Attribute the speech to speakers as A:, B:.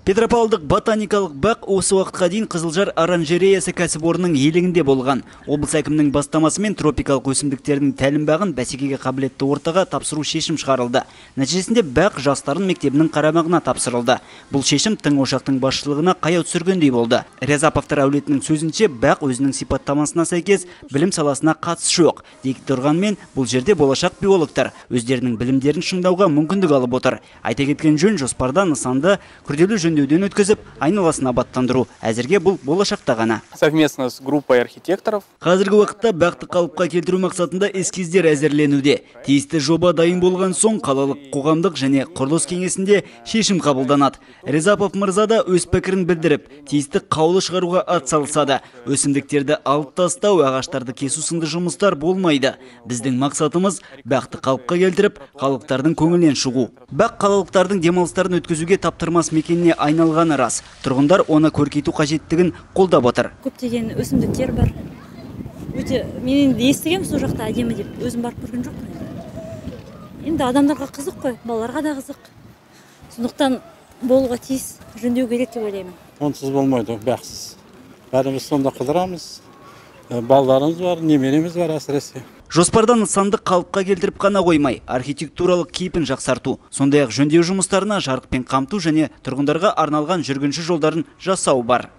A: Петропавлдық ботаникалық бақ осы уақытқа дейін Қызылжар оранжереясы кәсіпорнының иелігінде болған. Облыс әкімінің бастамасымен тропикалық өсімдіктердің тәлімбағын бәсекеге қабілетті ортаға тапсыру шешім шығарылды. Нәтижесінде бақ жастарын мектебінің қарамағына тапсырылды. Бұл шешім тың ошақтың басшылығына қаяу түсіргендей болды. Рязаповтар әулетінің сөзінше бақ өзінің сипаттамасына сәйкес білім саласына қатысы жоқ. Дейік тұрғанмен бұл жерде болашақ биологтар өздерінің білімдерін шыңдауға мүмкіндік алып отыр. Айта кеткен жөн, жоспарда нысанды күрделі жөндеуден өткізіп, айналасын абаттандыру. Әзірге бұл болашақта ғана.
B: Совместно с группой архитекторов.
A: Қазіргі уақытта бақты қалыпқа келтіру мақсатында эскиздер әзірленуде. Тиісті жоба дайын болған соң қалалық қоғамдық және құрылыс кеңесінде шешім қабылданады. Рязапов мырза да өз пікірін білдіріп, тиісті қаулы шығаруға атсалысады. Өсімдіктерді алып тастау, ағаштарды кесу сынды жұмыстар болмайды. Біздің мақсатымыз бақты қалыпқа келтіріп, халықтардың көңілінен шығу. Бақ қалалықтардың демалыстарын өткізуге таптырмас мекеніне айналғаны рас. Тұрғындар оны көркейту қажеттігін қолдап отыр.
C: Көптеген өсімдіктер бар. Мен естігем сол жақта әдемі деп, өзім барып көрген жоқпын. Енді адамдарға қызық қой, балаларға да қызық. Сондықтан болуға тиіс, жөндеу керек деп ойлаймын.
D: Онсыз болмайды, бақсыз. Бәріміз сонда қыдырамыз. Балаларымыз бар, немереміз бар әсіресе.
A: Жоспарда нысанды қалыпқа келтіріп қана қоймай, архитектуралық кейпін жақсарту, сондай-ақ жөндеу жұмыстарына жарықпен қамту және тұрғындарға арналған жүргінші жолдарын жасау бар.